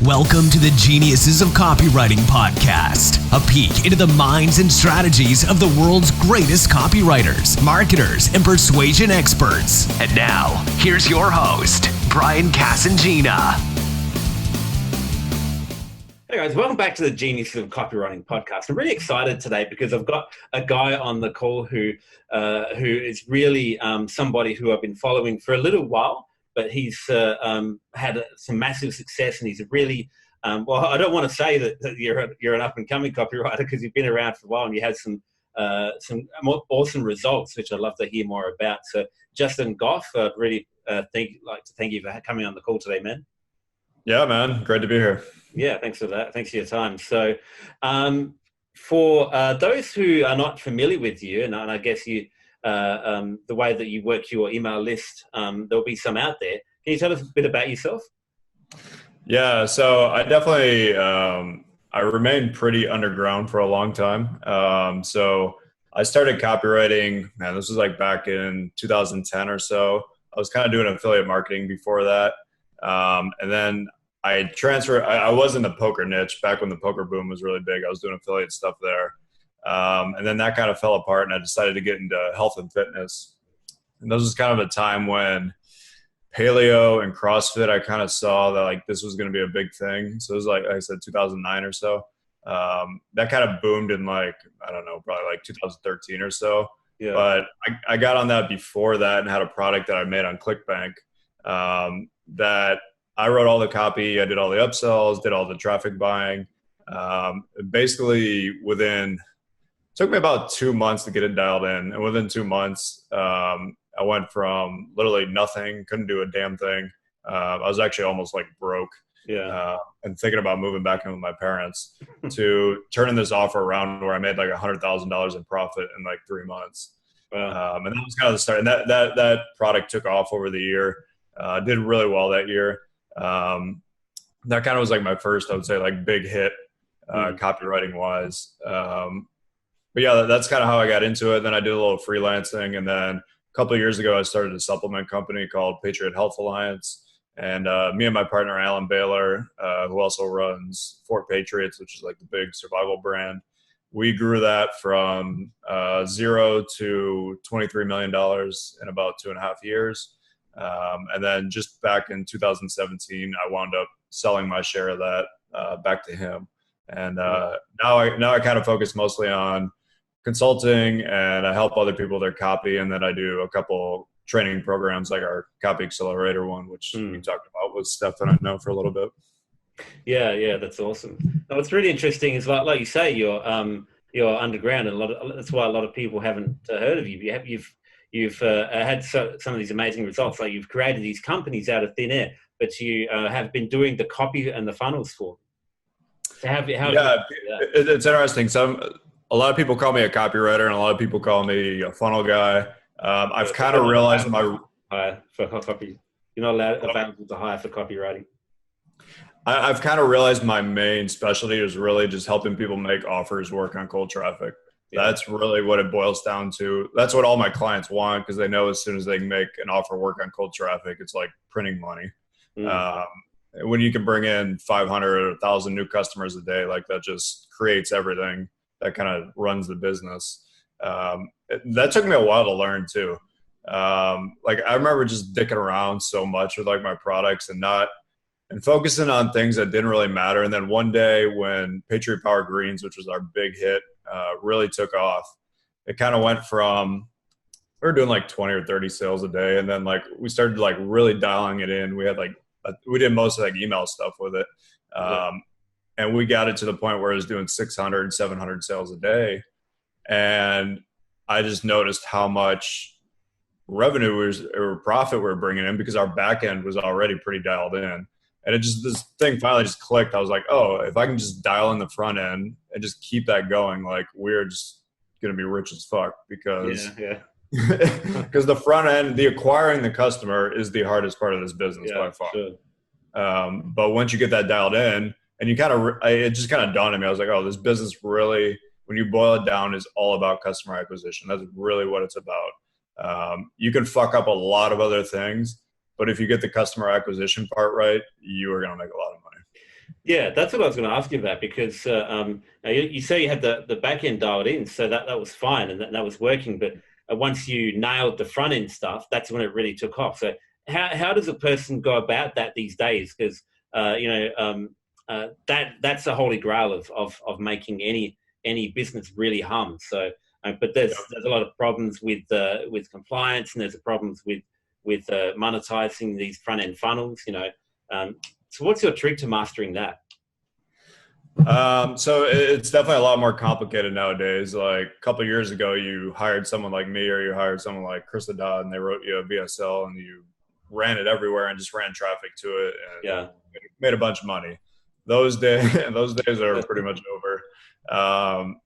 Welcome to the Geniuses of Copywriting podcast, a peek into the minds and strategies of the world's greatest copywriters, marketers, and persuasion experts. And now, here's your host, Brian Casangina. Hey guys, welcome back to the Geniuses of Copywriting podcast. I'm really excited today because I've got a guy on the call who is really somebody who I've been following for a little while, but he's had some massive success, and he's a really, well, I don't want to say that you're an up-and-coming copywriter because you've been around for a while and you had some awesome results, which I'd love to hear more about. So Justin Goff, I'd really like to thank you for coming on the call today, man. Yeah, man. Great to be here. Yeah, thanks for that. Thanks for your time. So for those who are not familiar with you, and I guess you, the way that you work your email list, there'll be some out there. Can you tell us a bit about yourself? Yeah, so I definitely, I remained pretty underground for a long time. So I started copywriting, man, this was like back in 2010 or so. I was kind of doing affiliate marketing before that. And then I transferred, I was in the poker niche back when the poker boom was really big. I was doing affiliate stuff there. And then that kind of fell apart and I decided to get into health and fitness. And this was kind of a time when paleo and CrossFit, I kind of saw that like this was going to be a big thing. So it was like I said, 2009 or so. That kind of boomed in like, I don't know, probably like 2013 or so. Yeah. But I got on that before that and had a product that I made on ClickBank that I wrote all the copy, I did all the upsells, did all the traffic buying. Basically it took me about 2 months to get it dialed in. And within 2 months, I went from literally nothing, couldn't do a damn thing. I was actually almost like broke. Yeah. And thinking about moving back in with my parents to turning this offer around where I made like $100,000 in profit in like 3 months. Wow. And that was kind of the start. And that product took off over the year. Did really well that year. That kind of was like my first, I would say, like big hit copywriting wise. But yeah, that's kind of how I got into it. Then I did a little freelancing, and then a couple of years ago, I started a supplement company called Patriot Health Alliance. And me and my partner Alan Baylor, who also runs Fort Patriots, which is like the big survival brand, we grew that from 0 to $23 million in about 2.5 years. And then just back in 2017, I wound up selling my share of that back to him. And now I kind of focus mostly on consulting, and I help other people with their copy. And then I do a couple training programs like our Copy Accelerator one, which we talked about with Steph and I know for a little bit. Yeah, that's awesome. Now, what's really interesting is like you say, you're underground, and that's why a lot of people haven't heard of you. You've had some of these amazing results. Like you've created these companies out of thin air, but you have been doing the copy and the funnels for them. So it's interesting. A lot of people call me a copywriter, and a lot of people call me a funnel guy. I've kind of realized for copy, you're not allowed available to hire for copywriting. I've kind of realized my main specialty is really just helping people make offers work on cold traffic. Yeah. That's really what it boils down to. That's what all my clients want, because they know as soon as they can make an offer work on cold traffic, it's like printing money. When you can bring in 500 or 1,000 new customers a day, like that just creates everything that kind of runs the business. That took me a while to learn too. Like I remember just dicking around so much with like my products and focusing on things that didn't really matter. And then one day when Patriot Power Greens, which was our big hit, really took off, it kind of went from, we were doing like 20 or 30 sales a day. And then like we started like really dialing it in. We had like, we did most of like email stuff with it. And we got it to the point where it was doing 600, 700 sales a day. And I just noticed how much revenue or profit we were bringing in, because our back end was already pretty dialed in. And this thing finally just clicked. I was like, oh, if I can just dial in the front end and just keep that going, like we're just going to be rich as fuck, because because the front end, the acquiring the customer is the hardest part of this business by far. Sure. But once you get that dialed in, and it just kind of dawned on me. I was like, oh, this business really, when you boil it down, is all about customer acquisition. That's really what it's about. You can fuck up a lot of other things, but if you get the customer acquisition part right, you are going to make a lot of money. Yeah, that's what I was going to ask you about, because you say you had the back end dialed in, so that was fine, and that was working. But once you nailed the front end stuff, that's when it really took off. So how does a person go about that these days? Because that's the holy grail of making any business really hum. So, but there's a lot of problems with compliance, and there's problems with monetizing these front end funnels. So what's your trick to mastering that? So it's definitely a lot more complicated nowadays. Like a couple of years ago, you hired someone like me, or you hired someone like Chris Dodd, and they wrote you a VSL, and you ran it everywhere and just ran traffic to it, and made a bunch of money. Those days are pretty much over.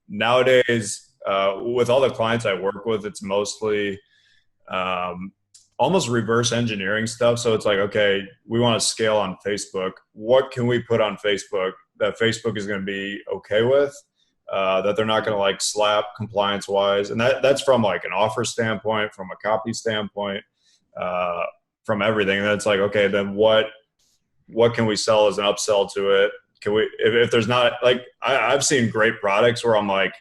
Nowadays, with all the clients I work with, it's mostly almost reverse engineering stuff. So it's like, okay, we want to scale on Facebook. What can we put on Facebook that Facebook is going to be okay with, that they're not going to like slap compliance wise? And that's from like an offer standpoint, from a copy standpoint, from everything. And it's like, okay, then what can we sell as an upsell to it? Can we, if there's not, like, I've seen great products where I'm like,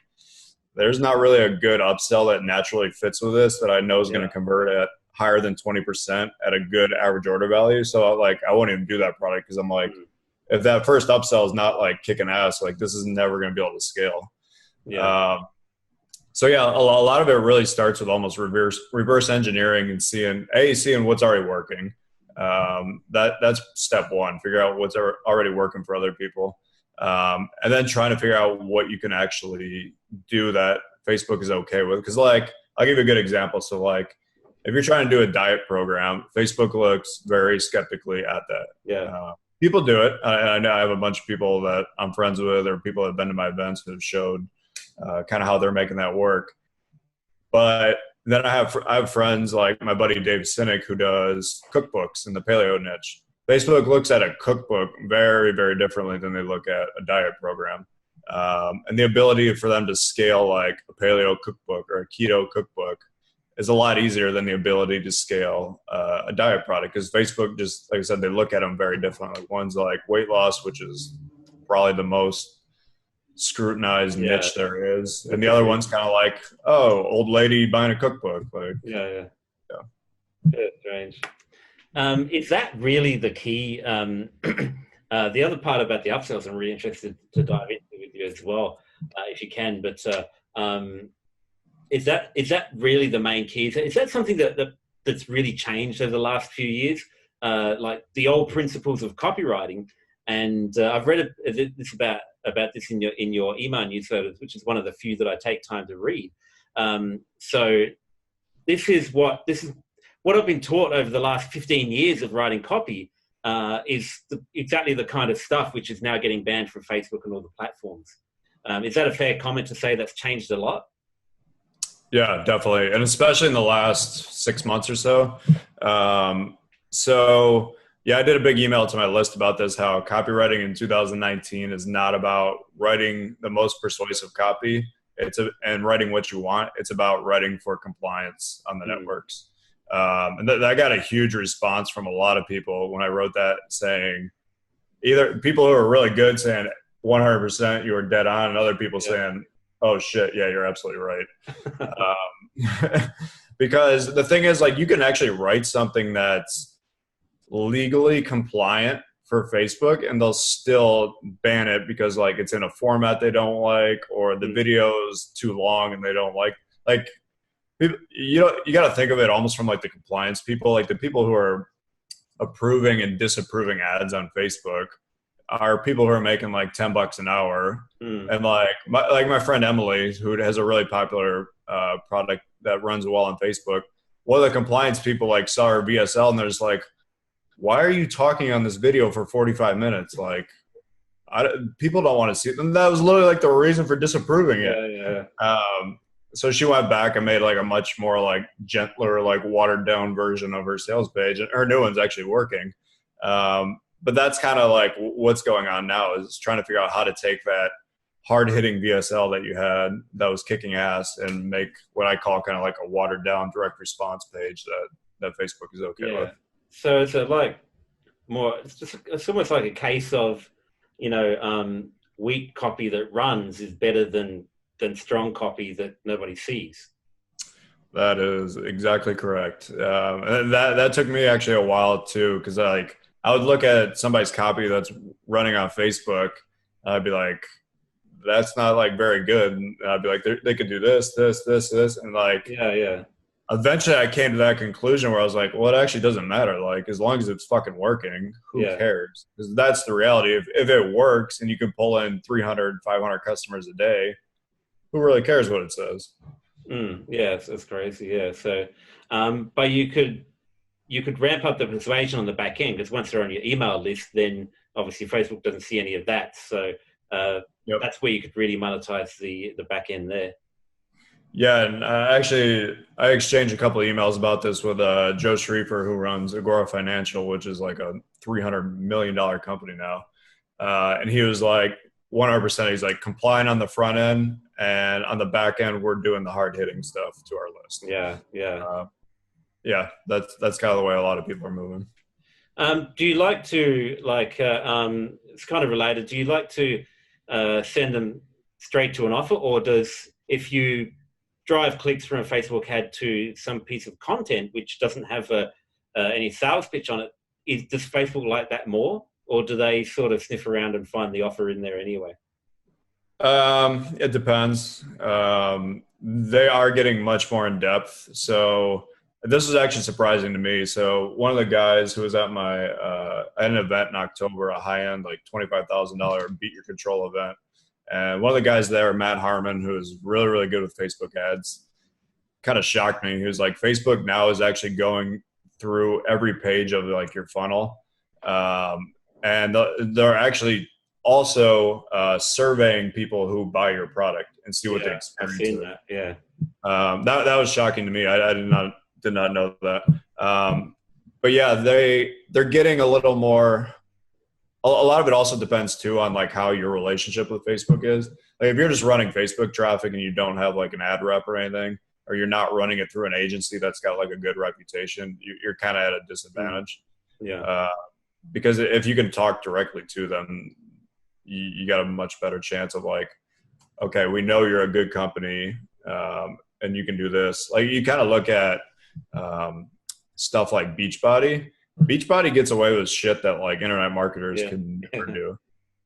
there's not really a good upsell that naturally fits with this that I know is going to convert at higher than 20% at a good average order value. So like, I won't even do that product, because I'm like, if that first upsell is not like kicking ass, like this is never going to be able to scale. So yeah, a lot of it really starts with almost reverse engineering and seeing what's already working. That's step one. Figure out what's already working for other people, and then trying to figure out what you can actually do that Facebook is okay with. Because like, I'll give you a good example. So like, if you're trying to do a diet program, Facebook looks very skeptically at that. People do it. I know I have a bunch of people that I'm friends with, or people that have been to my events that have showed kind of how they're making that work. But then I have friends like my buddy Dave Sinek, who does cookbooks in the paleo niche. Facebook looks at a cookbook very, very differently than they look at a diet program. And the ability for them to scale like a paleo cookbook or a keto cookbook is a lot easier than the ability to scale a diet product, because Facebook, just like I said, they look at them very differently. One's like weight loss, which is probably the most scrutinized niche there is, and the other one's kind of like, oh, old lady buying a cookbook. Like, strange. Is that really the key? The other part about the upsells, I'm really interested to dive into with you as well, if you can. But is that really the main key? Is that something that's really changed over the last few years? Like the old principles of copywriting, and I've read this about this in your email newsletters, which is one of the few that I take time to read. So this is what I've been taught over the last 15 years of writing copy, is exactly the kind of stuff which is now getting banned from Facebook and all the platforms. Is that a fair comment to say that's changed a lot? Yeah, definitely. And especially in the last 6 months or so. So yeah, I did a big email to my list about this, how copywriting in 2019 is not about writing the most persuasive copy and writing what you want. It's about writing for compliance on the networks. And that got a huge response from a lot of people when I wrote that, saying either people who are really good saying 100% you were dead on, and other people saying, oh shit, yeah, you're absolutely right. Because the thing is, like, you can actually write something that's legally compliant for Facebook, and they'll still ban it because like it's in a format they don't like, or the video's too long and they don't like you got to think of it almost from like the compliance people, like the people who are approving and disapproving ads on Facebook are people who are making like $10 an hour. And like my friend Emily, who has a really popular product that runs well on Facebook, one of the compliance people like saw her VSL and they're just like, why are you talking on this video for 45 minutes? Like, people don't want to see it. And that was literally like the reason for disapproving it. So she went back and made like a much more like gentler, like watered down version of her sales page, and her new one's actually working. But that's kind of like what's going on now, is trying to figure out how to take that hard hitting VSL that you had that was kicking ass and make what I call kind of like a watered down direct response page that Facebook is okay with. So it's like more, it's almost like a case of weak copy that runs is better than strong copy that nobody sees. That is exactly correct. And that took me actually a while too, because I would look at somebody's copy that's running on Facebook, and I'd be like, that's not like very good. And I'd be like, they could do this, and like, yeah. Eventually, I came to that conclusion where I was like, well, it actually doesn't matter. Like, as long as it's fucking working, who cares? Because that's the reality. If it works and you can pull in 300, 500 customers a day, who really cares what it says? Yeah, it's crazy. Yeah. So, but you could ramp up the persuasion on the back end, because once they're on your email list, then obviously Facebook doesn't see any of that. So that's where you could really monetize the back end there. Yeah, and actually, I exchanged a couple of emails about this with Joe Schreifer, who runs Agora Financial, which is like a $300 million company now. And he was like, 100%, he's like, complying on the front end, and on the back end, we're doing the hard-hitting stuff to our list. Yeah, that's kind of the way a lot of people are moving. Do you like to, it's kind of related, do you like to send them straight to an offer, or if you drive clicks from a Facebook ad to some piece of content which doesn't have any sales pitch on it, does Facebook like that more, or do they sort of sniff around and find the offer in there anyway? It depends. They are getting much more in depth. So this was actually surprising to me. So one of the guys who was at at an event in October, a high-end, like $25,000 Beat Your Control event, and one of the guys there, Matt Harmon, who is really, really good with Facebook ads, kind of shocked me. He was like, Facebook now is actually going through every page of like your funnel. And they're actually also surveying people who buy your product and see what they experience. I've seen that. Yeah. That was shocking to me. I did not know that. But yeah, they're getting a little more. A lot of it also depends too on like how your relationship with Facebook is. Like if you're just running Facebook traffic and you don't have like an ad rep or anything, or you're not running it through an agency that's got like a good reputation, you're kind of at a disadvantage. Yeah. Because if you can talk directly to them, you got a much better chance of like, okay, we know you're a good company, and you can do this. Like you kind of look at stuff like Beachbody. Beachbody gets away with shit that like internet marketers can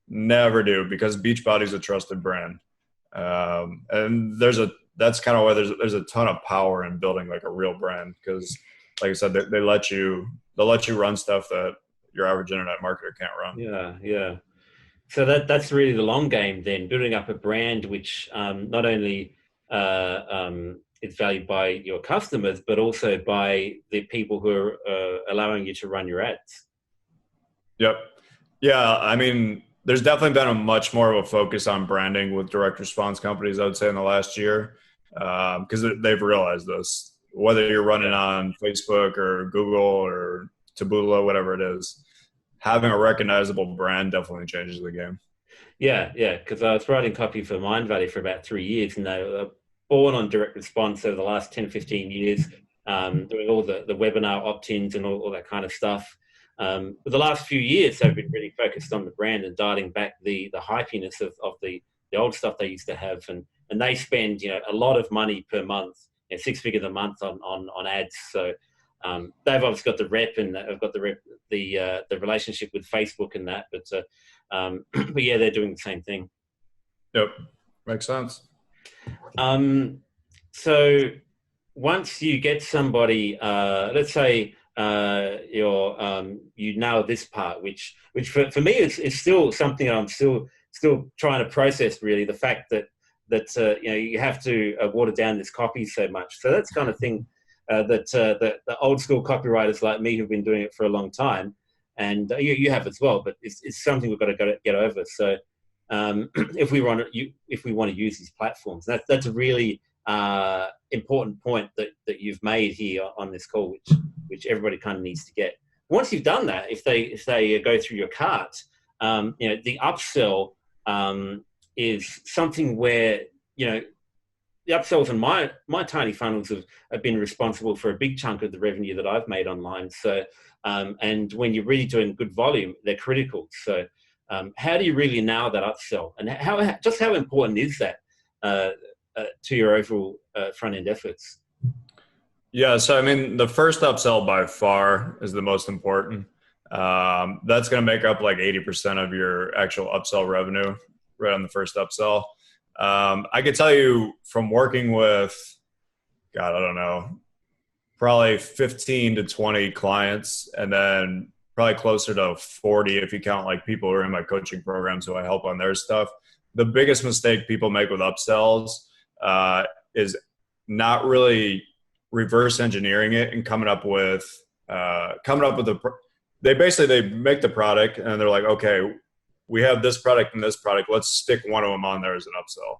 never do, because Beachbody's a trusted brand. And that's kind of why there's a ton of power in building like a real brand, because like I said, they'll let you run stuff that your average internet marketer can't run. Yeah. So that's really the long game then, building up a brand which not only is valued by your customers, but also by the people who are allowing you to run your ads. Yep. Yeah. I mean, there's definitely been a much more of a focus on branding with direct response companies, I would say, in the last year, because they've realized this. Whether you're running on Facebook or Google or Taboola, whatever it is, having a recognizable brand definitely changes the game. Yeah, because I was writing copy for Mindvalley for about 3 years, and they were born on direct response over the last 10, 15 years, doing all the webinar opt-ins and all that kind of stuff. But the last few years, they've been really focused on the brand and dialing back the hypiness of the old stuff they used to have. And they spend a lot of money per month, 6 figures a month on ads. So they've obviously got the rep, and they've got the relationship with Facebook and that. But yeah, they're doing the same thing. Yep, makes sense. So once you get somebody, let's say you nail this part, which for me is still something I'm still trying to process, really, the fact that you have to water down this copy so much. So that's kind of thing that the old school copywriters like me who've been doing it for a long time, and you have as well, but it's something we've got to get over. So if we want to use these platforms, that's a really important point that you've made here on this call, which everybody kind of needs to get. Once you've done that, if they go through your cart, the upsell is something where the upsells in my tiny funnels have been responsible for a big chunk of the revenue that I've made online. So and when you're really doing good volume, they're critical. So How do you really nail that upsell, and how important is that to your overall front end efforts? Yeah, so I mean, the first upsell by far is the most important. That's going to make up like 80% of your actual upsell revenue right on the first upsell. I could tell you from working with, God, I don't know, probably 15 to 20 clients, and then probably closer to 40 if you count like people who are in my coaching programs who I help on their stuff. The biggest mistake people make with upsells is not really reverse engineering it and coming up with they make the product and they're like, okay, we have this product and this product, let's stick one of them on there as an upsell.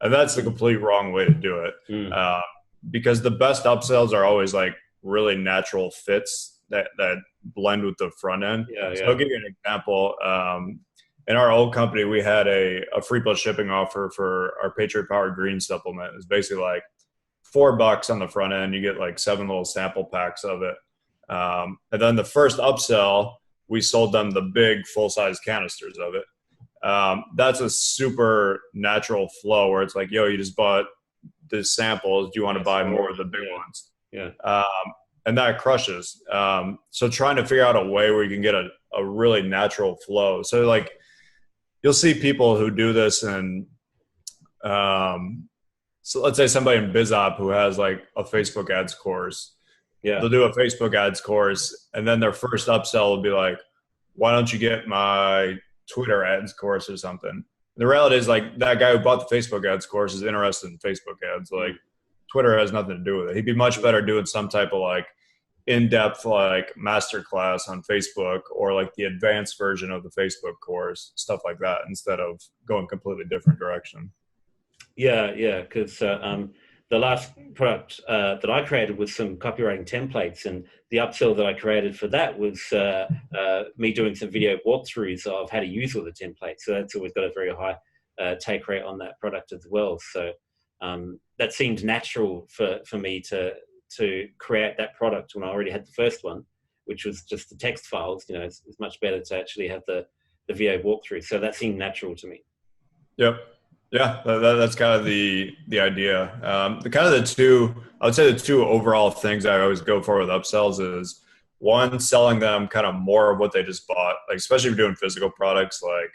And that's the complete wrong way to do it. Because the best upsells are always like really natural fits that blend with the front end. So I'll give you an example. In our old company, we had a free plus shipping offer for our Patriot Power Green supplement. It's basically like $4 on the front end. You get like 7 little sample packs of it. And then the first upsell, we sold them the big full-size canisters of it. That's a super natural flow where it's like, yo, you just bought the samples. Do you want to buy more of the big ones? And that crushes. So trying to figure out a way where you can get a really natural flow. So like you'll see people who do this and so let's say somebody in BizOp who has like a Facebook ads course. They'll do a Facebook ads course and then their first upsell will be like, why don't you get my Twitter ads course or something? The reality is like that guy who bought the Facebook ads course is interested in Facebook ads. Like Twitter has nothing to do with it. He'd be much better doing some type of like in-depth like masterclass on Facebook or like the advanced version of the Facebook course, stuff like that, instead of going completely different direction. Because the last product that I created was some copywriting templates, and the upsell that I created for that was me doing some video walkthroughs of how to use all the templates. So that's always got a very high take rate on that product as well. So that seemed natural for me to create that product when I already had the first one, which was just the text files. You know, it's much better to actually have the video walkthrough. So that seemed natural to me. Yep. Yeah, that's kind of the idea. I would say the two overall things I always go for with upsells is one, selling them kind of more of what they just bought, like especially if you're doing physical products, like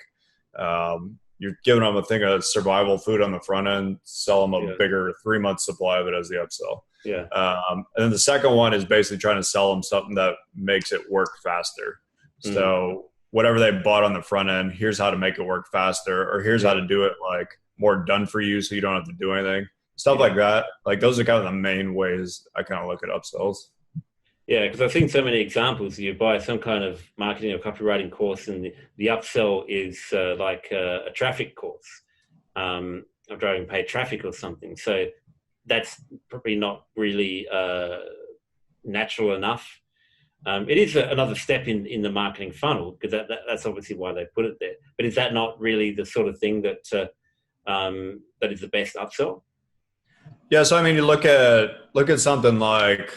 you're giving them a thing of survival food on the front end, sell them a bigger 3-month supply of it as the upsell. And then the second one is basically trying to sell them something that makes it work faster. So whatever they bought on the front end, here's how to make it work faster, or here's how to do it like more done for you so you don't have to do anything. Stuff like that. Like those are kind of the main ways I kind of look at upsells. Yeah, because I've seen so many examples. You buy some kind of marketing or copywriting course and the upsell is like a traffic course. I'm driving paid traffic or something. So that's probably not really natural enough. It is another step in the marketing funnel, because that's obviously why they put it there. But is that not really the sort of thing that that is the best upsell? Yeah, so I mean, you look at something like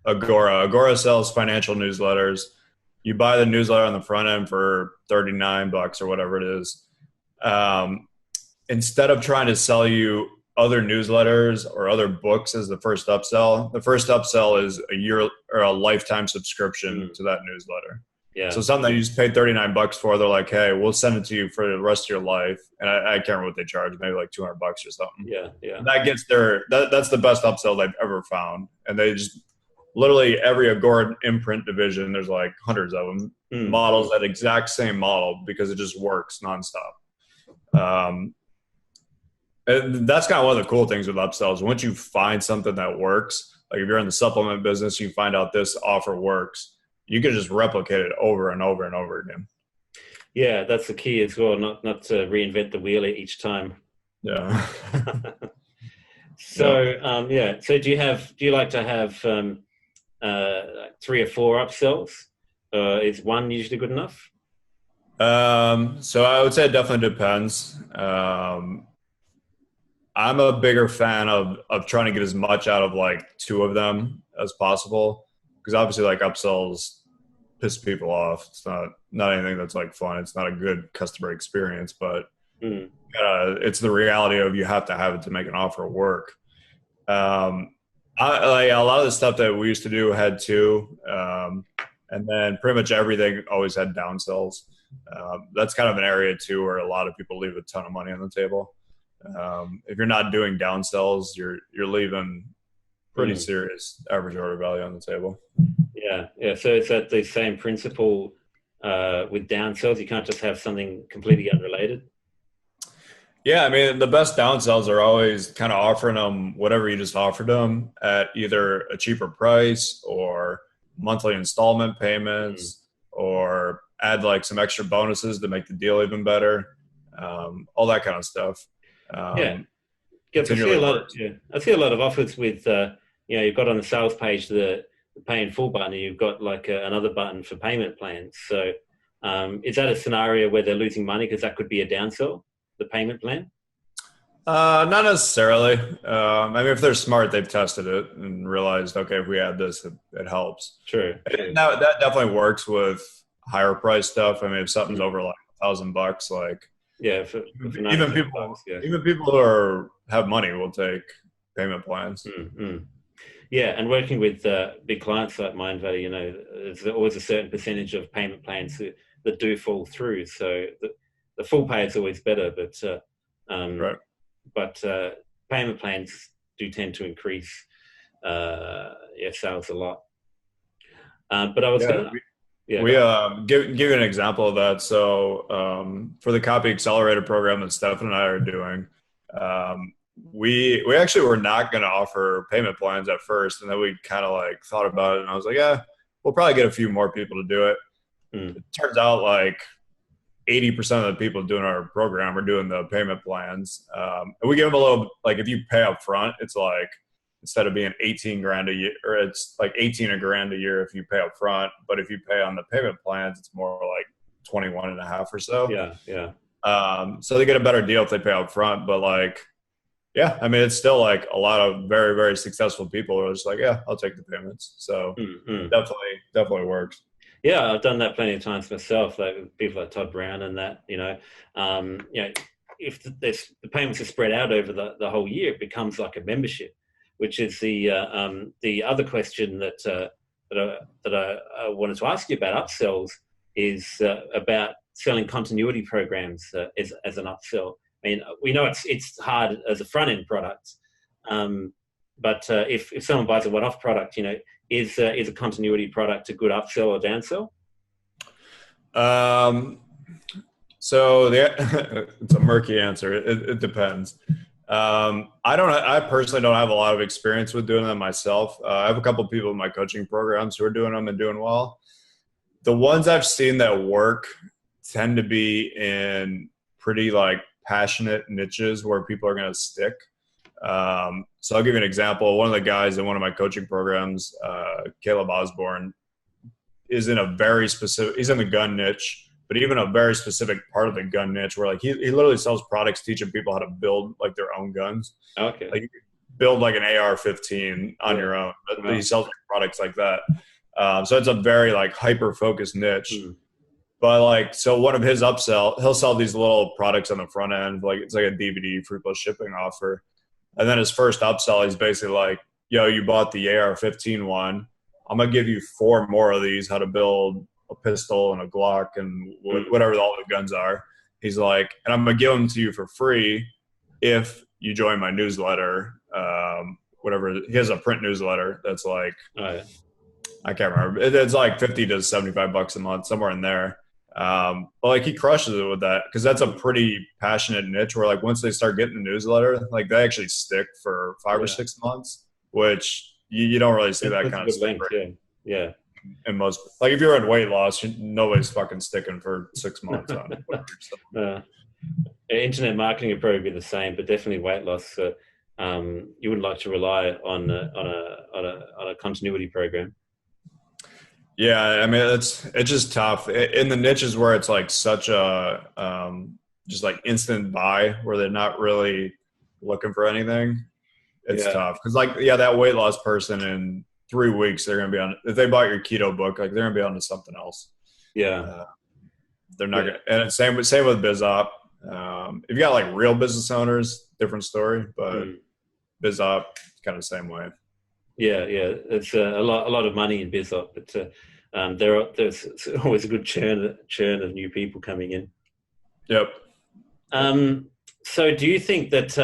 Agora. Agora sells financial newsletters. You buy the newsletter on the front end for $39 or whatever it is. Instead of trying to sell you other newsletters or other books as the first upsell is a year or a lifetime subscription to that newsletter. So something that you just paid $39 for, they're like, hey, we'll send it to you for the rest of your life. And I can't remember what they charge, maybe like $200 or something. And that gets that's the best upsell they've ever found. And they just literally every Agora imprint division, there's like hundreds of them, models that exact same model because it just works nonstop. And that's kind of one of the cool things with upsells. Once you find something that works, like if you're in the supplement business, you find out this offer works, you can just replicate it over and over and over again. Yeah, that's the key as well, not to reinvent the wheel each time. Yeah. So so do you like to have 3 or 4 upsells? Is one usually good enough? So I would say it definitely depends. I'm a bigger fan of trying to get as much out of like 2 of them as possible, because obviously like upsells piss people off. It's not anything that's like fun. It's not a good customer experience, but it's the reality of you have to have it to make an offer work. Like a lot of the stuff that we used to do had two, and then pretty much everything always had downsells. That's kind of an area too where a lot of people leave a ton of money on the table. If you're not doing downsells, you're leaving pretty serious average order value on the table. Yeah. So it's at the same principle with downsells. You can't just have something completely unrelated. Yeah, I mean, the best downsells are always kind of offering them whatever you just offered them at either a cheaper price or monthly installment payments, or add like some extra bonuses to make the deal even better. All that kind of stuff. I see a lot of offers with, you've got on the sales page the pay in full button, and you've got like another button for payment plans. So is that a scenario where they're losing money because that could be a downsell, the payment plan? Not necessarily. I mean, if they're smart, they've tested it and realized, okay, if we add this, it helps. True. And that definitely works with higher price stuff. I mean, if something's over like $1,000, like even people who have money will take payment plans. Yeah, and working with big clients like Mindvalley, there's always a certain percentage of payment plans that do fall through. So the full pay is always better, right. But payment plans do tend to increase sales a lot. But I was give you an example of that. So for the Copy Accelerator program that Stefan and I are doing, we actually were not going to offer payment plans at first, and then we kind of like thought about it, and I was like, yeah, we'll probably get a few more people to do it. It turns out like 80% of the people doing our program are doing the payment plans. And we give them a little, like if you pay up front, it's like, instead of being 18 grand a year, or it's like 18 grand a year if you pay up front. But if you pay on the payment plans, it's more like 21 and a half or so. Yeah. So they get a better deal if they pay up front. But like, yeah, I mean, it's still like a lot of very, very successful people are just like, yeah, I'll take the payments. So definitely works. Yeah, I've done that plenty of times myself, like with people like Todd Brown and that, if the payments are spread out over the whole year, it becomes like a membership, which is the other question that I wanted to ask you about upsells is about selling continuity programs as an upsell. I mean, we know it's hard as a front end product, but if someone buys a one-off product, is a continuity product a good upsell or downsell? So it's a murky answer. It depends. I personally don't have a lot of experience with doing them myself. I have a couple of people in my coaching programs who are doing them and doing well. The ones I've seen that work tend to be in pretty like passionate niches where people are going to stick. So I'll give you an example. One of the guys in one of my coaching programs, Caleb Osborne, is in a very specific, he's in the gun niche, but even a very specific part of the gun niche where like he literally sells products teaching people how to build like their own guns. Okay. Like you could build like an AR-15 on your own, but he sells products like that. So it's a very like hyper-focused niche. But like, so one of his upsell, he'll sell these little products on the front end, like it's like a DVD free plus shipping offer. And then his first upsell, he's basically like, yo, you bought the AR-15 one. I'm going to give you 4 more of these, how to build a pistol and a Glock and whatever all the guns are. He's like, and I'm going to give them to you for free if you join my newsletter. Whatever. He has a print newsletter that's like, I can't remember. It's like $50 to $75 a month, somewhere in there. But like he crushes it with that because that's a pretty passionate niche where like once they start getting the newsletter, like they actually stick for 5 or 6 months, which you don't really see that kind of stuff. Yeah. And most, like if you're in weight loss, nobody's fucking sticking for 6 months on it. Internet marketing would probably be the same, but definitely weight loss. You wouldn't like to rely on a continuity program. Yeah, I mean it's just tough in the niches where it's like such a just like instant buy where they're not really looking for anything. It's tough because like that weight loss person 3 weeks, they're going to be on, if they bought your keto book, like they're going to be on to something else. Yeah. They're not going to, and it's same with BizOp. If you got like real business owners, different story, but BizOp, kind of the same way. Yeah. It's a lot of money in BizOp, but there's always a good churn of new people coming in. Yep. So do you think that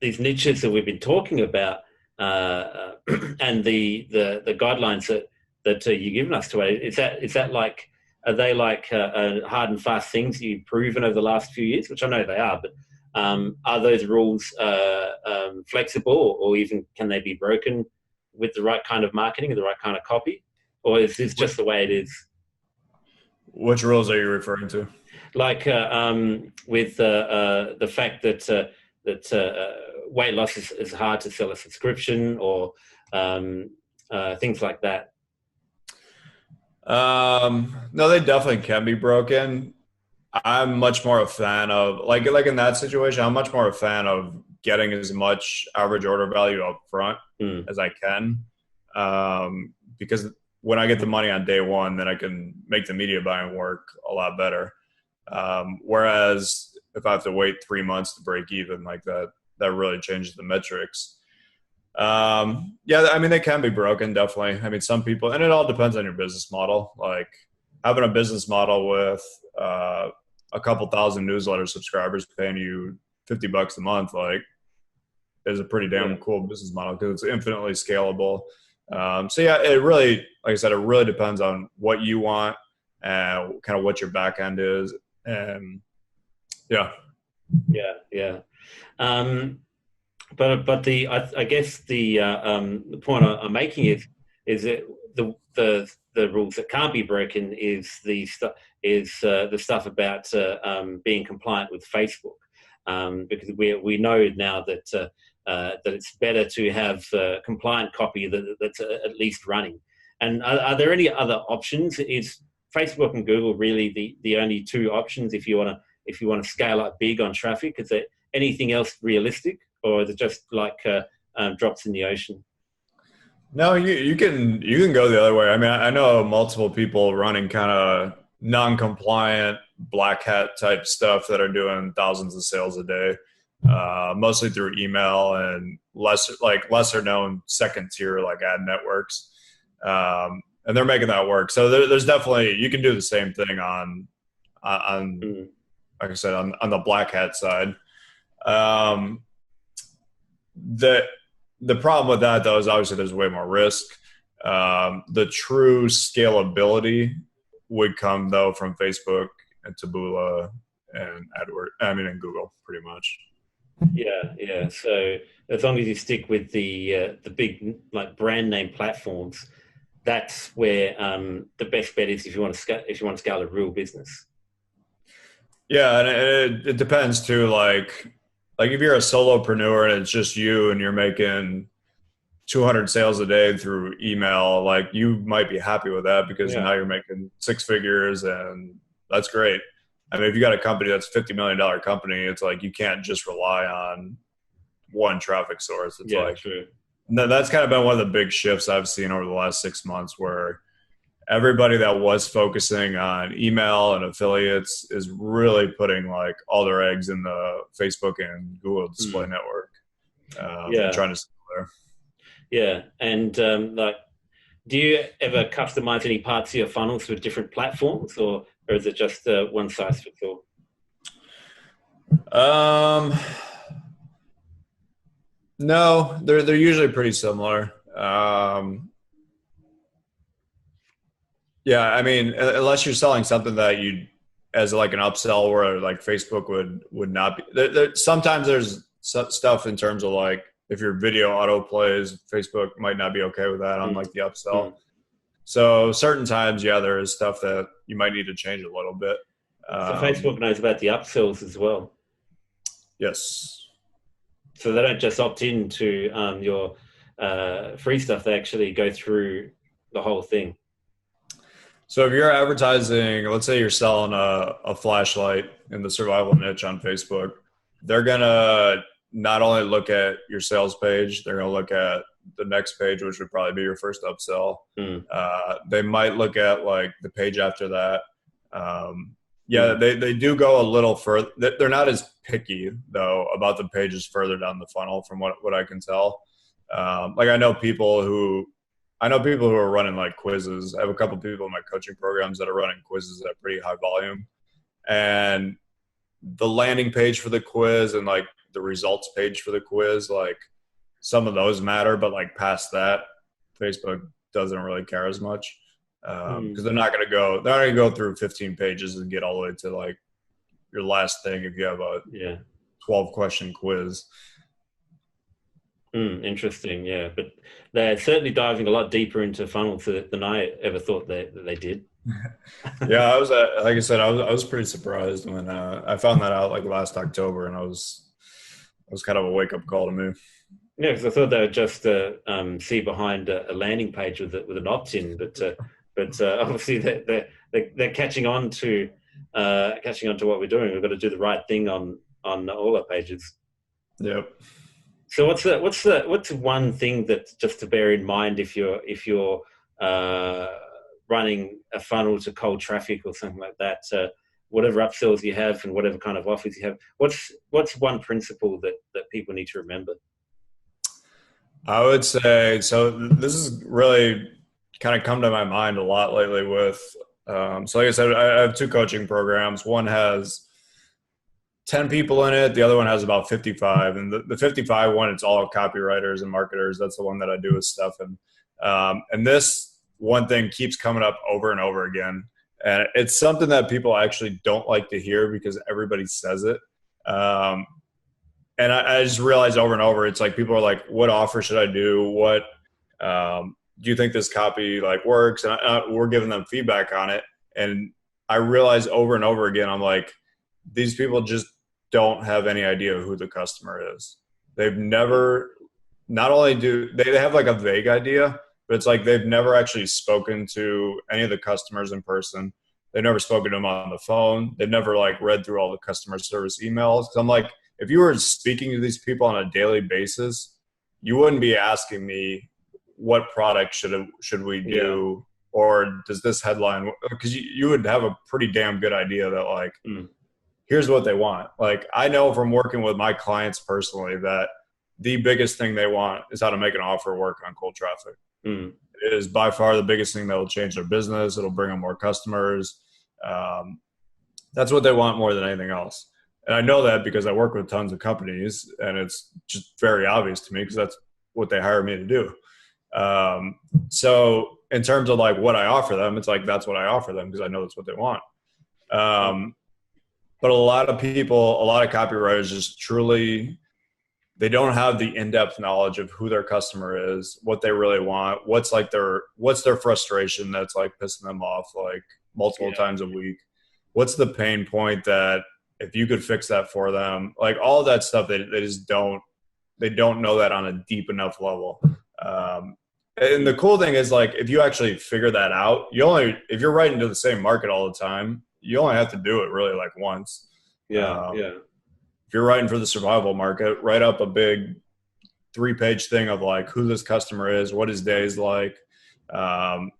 these niches that we've been talking about and the guidelines that you've given us today, is that like, are they like hard and fast things that you've proven over the last few years, which I know they are, but are those rules flexible, or even can they be broken with the right kind of marketing and the right kind of copy, or is this just the way it is? Which rules are you referring to? Like with the fact that weight loss is hard to sell a subscription, or things like that. No, they definitely can be broken. I'm much more a fan of like in that situation, I'm much more a fan of getting as much average order value up front as I can. Because when I get the money on day one, then I can make the media buying work a lot better. Whereas if I have to wait 3 months to break even, like that really changes the metrics. Yeah, I mean, they can be broken, definitely. I mean, some people, and it all depends on your business model. Like having a business model with a couple thousand newsletter subscribers paying you $50 a month, like, is a pretty damn cool business model because it's infinitely scalable. So yeah, it really, like I said, it really depends on what you want and kind of what your back end is. And yeah. But I guess the point I'm making is that the rules that can't be broken is the stuff about being compliant with Facebook, because we know now that it's better to have compliant copy that's at least running. And are there any other options? Is Facebook and Google really the only two options if you want to scale up big on traffic? Is there anything else realistic, or is it just like drops in the ocean? No, you can go the other way. I mean, I know multiple people running kind of non-compliant black hat type stuff that are doing thousands of sales a day, mostly through email and lesser known second tier like ad networks, and they're making that work. So there's definitely, you can do the same thing on like I said, on the black hat side. The problem with that, though, is obviously there's way more risk. The true scalability would come, though, from Facebook and Taboola and and Google, pretty much. Yeah. So as long as you stick with the big like brand name platforms, that's where the best bet is if you want to scale a real business. Yeah, and it depends too. Like if you're a solopreneur and it's just you and you're making 200 sales a day through email, like you might be happy with that because now you're making 6 figures and that's great. I mean, if you got a company that's $50 million company, it's like you can't just rely on one traffic source. It's true. That's kind of been one of the big shifts I've seen over the last 6 months, where everybody that was focusing on email and affiliates is really putting like all their eggs in the Facebook and Google display network. And trying to sell there. Yeah. And like, do you ever customize any parts of your funnels with different platforms, or is it just one size fits all? No, they're usually pretty similar. Yeah, I mean, unless you're selling something that you, as like an upsell, where like Facebook would not be. Sometimes there's stuff in terms of like if your video auto plays, Facebook might not be okay with that on like the upsell. So certain times, there is stuff that you might need to change a little bit. So Facebook knows about the upsells as well. Yes. So they don't just opt into your free stuff; they actually go through the whole thing. So if you're advertising, let's say you're selling a flashlight in the survival niche on Facebook, they're gonna not only look at your sales page, they're going to look at the next page, which would probably be your first upsell. They might look at like the page after that. They do go a little further. They're not as picky though about the pages further down the funnel from what I can tell. Like I know people who are running like quizzes. I have a couple of people in my coaching programs that are running quizzes at pretty high volume, and the landing page for the quiz and like the results page for the quiz, like some of those matter, but like past that, Facebook doesn't really care as much because they're not going to go through 15 pages and get all the way to like your last thing if you have a 12 question quiz. Interesting, yeah, but they're certainly diving a lot deeper into funnels than I ever thought that they did. Yeah, like I said, I was pretty surprised when I found that out like last October, and it was kind of a wake up call to me. Yeah, because I thought they would just see behind a landing page with an opt-in, but obviously they're catching on to what we're doing. We've got to do the right thing on all our pages. Yep. So what's one thing that just to bear in mind if you're running a funnel to cold traffic or something like that, whatever upsells you have and whatever kind of offers you have, what's one principle that people need to remember? I would say, so this is really kind of come to my mind a lot lately with, so like I said, I have two coaching programs. One has 10 people in it. The other one has about 55. And the 55 one, it's all copywriters and marketers. That's the one that I do with stuff. And this one thing keeps coming up over and over again. And it's something that people actually don't like to hear because everybody says it. And I just realized over and over, it's like people are like, what offer should I do? What do you think this copy like works? And we're giving them feedback on it. And I realize over and over again, I'm like, these people just don't have any idea who the customer is. They've never, not only do they have like a vague idea, but it's like they've never actually spoken to any of the customers in person. They've never spoken to them on the phone. They've never like read through all the customer service emails. So I'm like, if you were speaking to these people on a daily basis, you wouldn't be asking me what product should we do, or does this headline, because you would have a pretty damn good idea that like, here's what they want. Like I know from working with my clients personally that the biggest thing they want is how to make an offer work on cold traffic. It is by far the biggest thing that will change their business. It'll bring them more customers. That's what they want more than anything else. And I know that because I work with tons of companies, and it's just very obvious to me because that's what they hire me to do. So in terms of like what I offer them, it's like that's what I offer them because I know that's what they want. But a lot of people, a lot of copywriters just truly, they don't have the in-depth knowledge of who their customer is, what they really want, what's their frustration that's like pissing them off like multiple times a week. What's the pain point that if you could fix that for them, like all that stuff, they just don't know that on a deep enough level. And the cool thing is like, if you actually figure that out, if you're writing to the same market all the time, you only have to do it really like once. If you're writing for the survival market, write up a big 3-page thing of like who this customer is, what his day is like,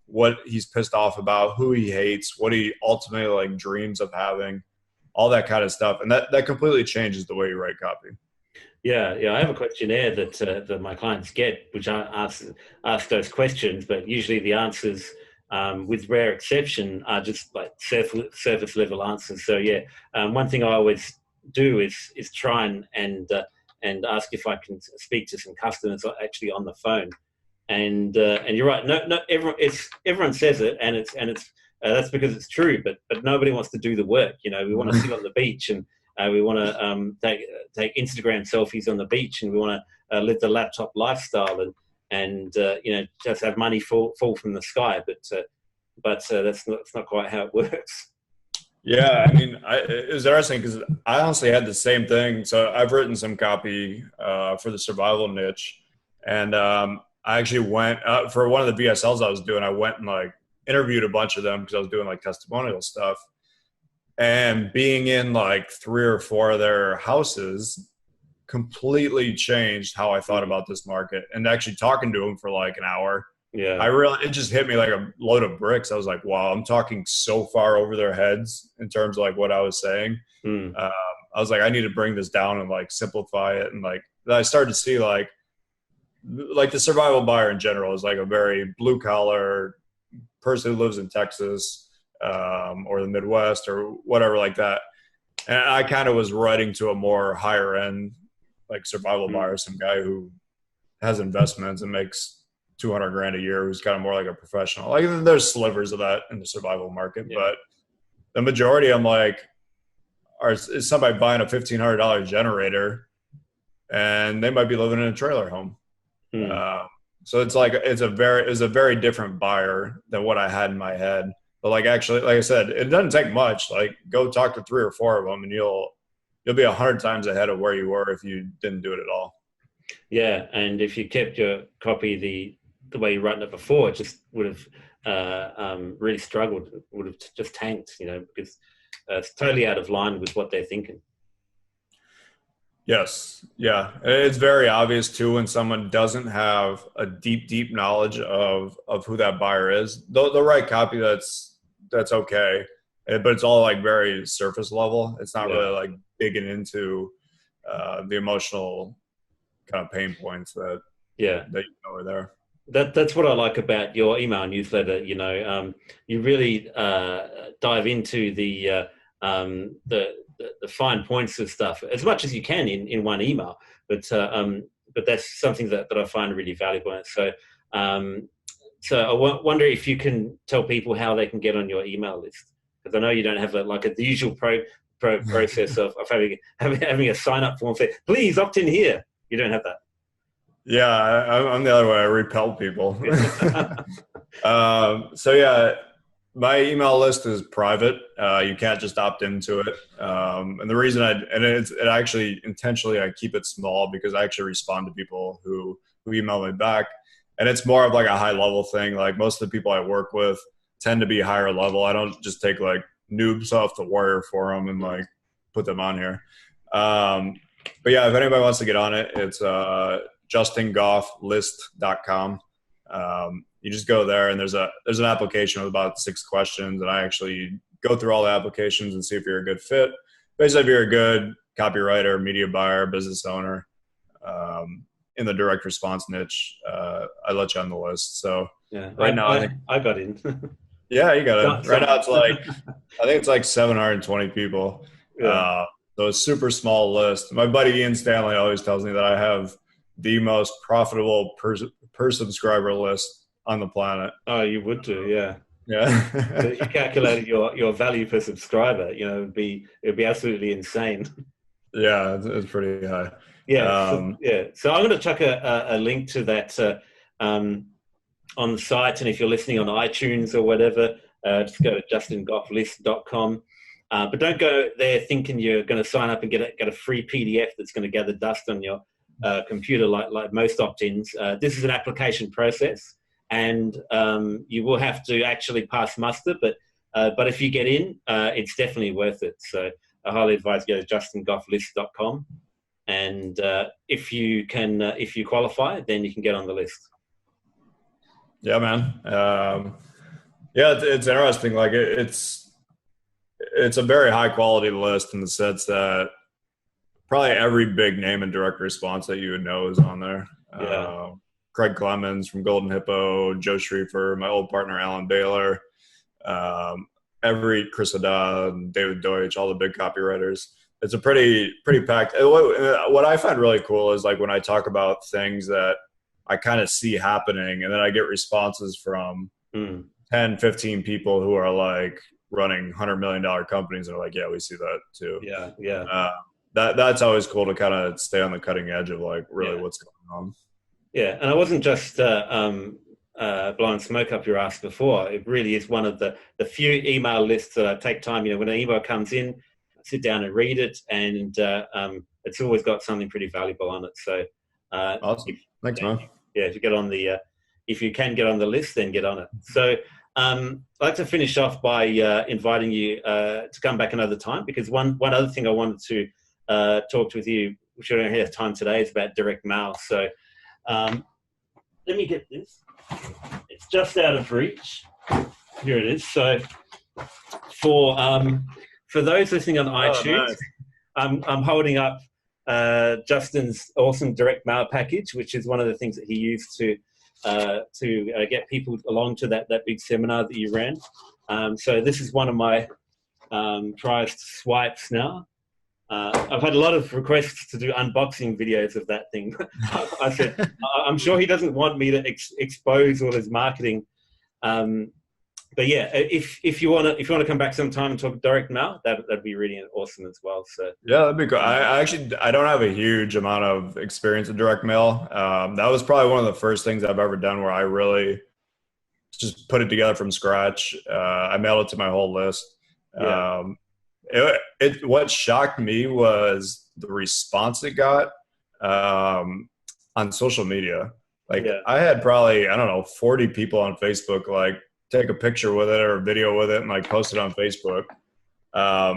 what he's pissed off about, who he hates, what he ultimately like dreams of having, all that kind of stuff. And that completely changes the way you write copy. Yeah. I have a questionnaire that my clients get, which I ask those questions, but usually the answers, with rare exception, are just like surface level answers. So one thing I always do is try and ask if I can speak to some customers actually on the phone. And you're right. No, everyone says it, and it's that's because it's true. But nobody wants to do the work. You know, we want to sit on the beach and we want to take Instagram selfies on the beach, and we want to live the laptop lifestyle and just have money fall from the sky. But that's not quite how it works. Yeah, I mean, it was interesting because I honestly had the same thing. So I've written some copy for the survival niche, and I actually went for one of the VSLs I was doing. I went and like interviewed a bunch of them because I was doing like testimonial stuff, and being in like 3 or 4 of their houses completely changed how I thought about this market. And actually talking to him for like an hour, it just hit me like a load of bricks. I was like, wow, I'm talking so far over their heads in terms of like what I was saying. I was like, I need to bring this down and like simplify it. And like, I started to see like the survival buyer in general is like a very blue collar person who lives in Texas or the Midwest or whatever like that. And I kind of was writing to a more higher end, like survival buyer, some guy who has investments and makes 200 grand a year, who's kind of more like a professional. Like there's slivers of that in the survival market, but the majority I'm like, is somebody buying a $1,500 generator and they might be living in a trailer home. So it's like, it's a very different buyer than what I had in my head. But like, actually, like I said, it doesn't take much. Like go talk to 3 or 4 of them and you'll be 100 times ahead of where you were if you didn't do it at all. Yeah. And if you kept your copy the way you wrote it before, it just would have really struggled. It would have just tanked, because it's totally out of line with what they're thinking. Yes. Yeah. It's very obvious too when someone doesn't have a deep knowledge of who that buyer is. The right copy, that's okay. But it's all like very surface level. It's not really like digging into the emotional kind of pain points that are there. That's what I like about your email newsletter. You really dive into the fine points of stuff as much as you can in one email. But that's something that I find really valuable. So I wonder if you can tell people how they can get on your email list, because I know you don't have the usual process of having a sign up form. Say, please opt in here. You don't have that. Yeah, I'm the other way. I repel people. My email list is private. You can't just opt into it. And the reason I intentionally keep it small because I actually respond to people who email me back. And it's more of like a high level thing. Like most of the people I work with tend to be higher level. I don't just take like noobs off the wire for them and like put them on here. But yeah, if anybody wants to get on it, it's justingofflist.com. You just go there and there's an application with about 6 questions, and I actually go through all the applications and see if you're a good fit. Basically, if you're a good copywriter, media buyer, business owner, in the direct response niche, I let you on the list. So right now, I got in. Yeah, you got it. Right now, I think it's like 720 people. Yeah. So a super small list. My buddy Ian Stanley always tells me that I have the most profitable per subscriber list on the planet. Oh, you would do, yeah. Yeah. So if you calculated your value per subscriber, it'd be absolutely insane. Yeah, it's pretty high. Yeah, So I'm going to chuck a link to that on the site, and if you're listening on iTunes or whatever, just go to justingofflist.com. But don't go there thinking you're going to sign up and get a free PDF that's going to gather dust on your computer like most opt-ins. This is an application process, and you will have to actually pass muster. But if you get in, it's definitely worth it. So I highly advise you go to justingofflist.com, and if you qualify, then you can get on the list. Yeah, man. It's interesting. Like it's a very high quality list in the sense that probably every big name in direct response that you would know is on there. Yeah. Craig Clemens from Golden Hippo, Joe Schriefer, my old partner Alan Baylor, Chris Haddad, David Deutsch, all the big copywriters. It's a pretty packed. What I find really cool is like when I talk about things that I kind of see happening, and then I get responses from 10, 15 people who are like running $100 million companies and are like, yeah, we see that too. Yeah. That's always cool to kind of stay on the cutting edge of like really what's going on. Yeah. And I wasn't just blowing smoke up your ass before. It really is one of the few email lists that I take time. When an email comes in, I sit down and read it, and it's always got something pretty valuable on it. So awesome. Thanks, man. Yeah, if you can get on the list, then get on it. So I'd like to finish off by inviting you to come back another time, because one other thing I wanted to talk with you which I don't have time today, is about direct mail. So let me get this. It's just out of reach. Here it is. So for those listening on iTunes, nice. I'm holding up Justin's awesome direct mail package, which is one of the things that he used to get people along to that big seminar that you ran. So this is one of my prized swipes now. I've had a lot of requests to do unboxing videos of that thing. I said, I'm sure he doesn't want me to expose all his marketing. But yeah, if you want to come back sometime and talk direct mail, that'd be really awesome as well. So yeah, that'd be cool. I don't have a huge amount of experience in direct mail. That was probably one of the first things I've ever done where I really just put it together from scratch. I mailed it to my whole list. Yeah. What shocked me was the response it got on social media. Like I had probably, 40 people on Facebook like take a picture with it or a video with it and like post it on Facebook. I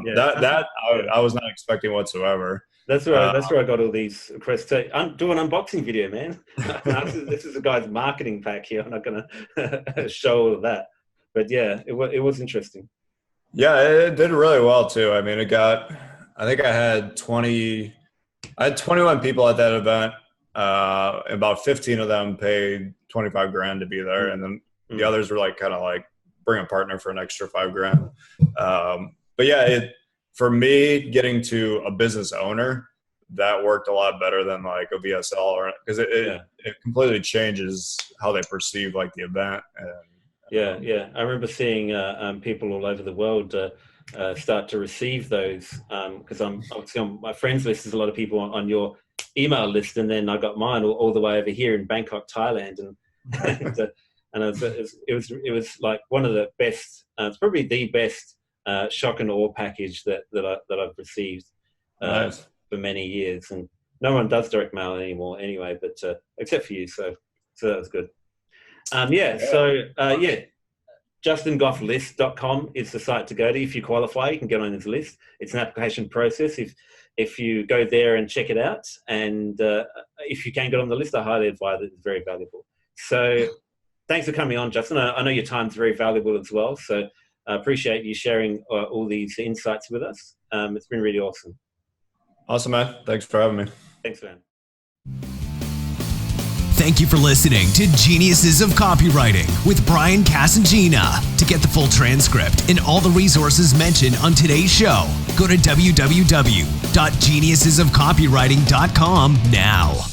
was not expecting whatsoever. That's where I got all these requests to do an unboxing video, man. This is a guy's marketing pack here. I'm not going to show all of that, but yeah, it was interesting. Yeah, it did really well too. I mean, I think I had 21 people at that event. About 15 of them paid $25,000 to be there. And then the others were like, kind of like bring a partner for an extra $5,000. But yeah, for me, getting to a business owner, that worked a lot better than like a VSL because it completely changes how they perceive like the event. And, Yeah. I remember seeing people all over the world start to receive those because I'm obviously on my friends list. There's a lot of people on your email list, and then I got mine all the way over here in Bangkok, Thailand, and it was like one of the best. It's probably the best shock and awe package that I've received for many years, and no one does direct mail anymore anyway, but except for you. So that was good. JustinGoffList.com is the site to go to. If you qualify, you can get on his list. It's an application process. If you go there and check it out, and if you can get on the list, I highly advise it. It's very valuable. So thanks for coming on, Justin. I know your time's very valuable as well. So I appreciate you sharing all these insights with us. It's been really awesome. Awesome, man. Thanks for having me. Thanks, man. Thank you for listening to Geniuses of Copywriting with Brian Casangina. To get the full transcript and all the resources mentioned on today's show, go to www.geniusesofcopywriting.com now.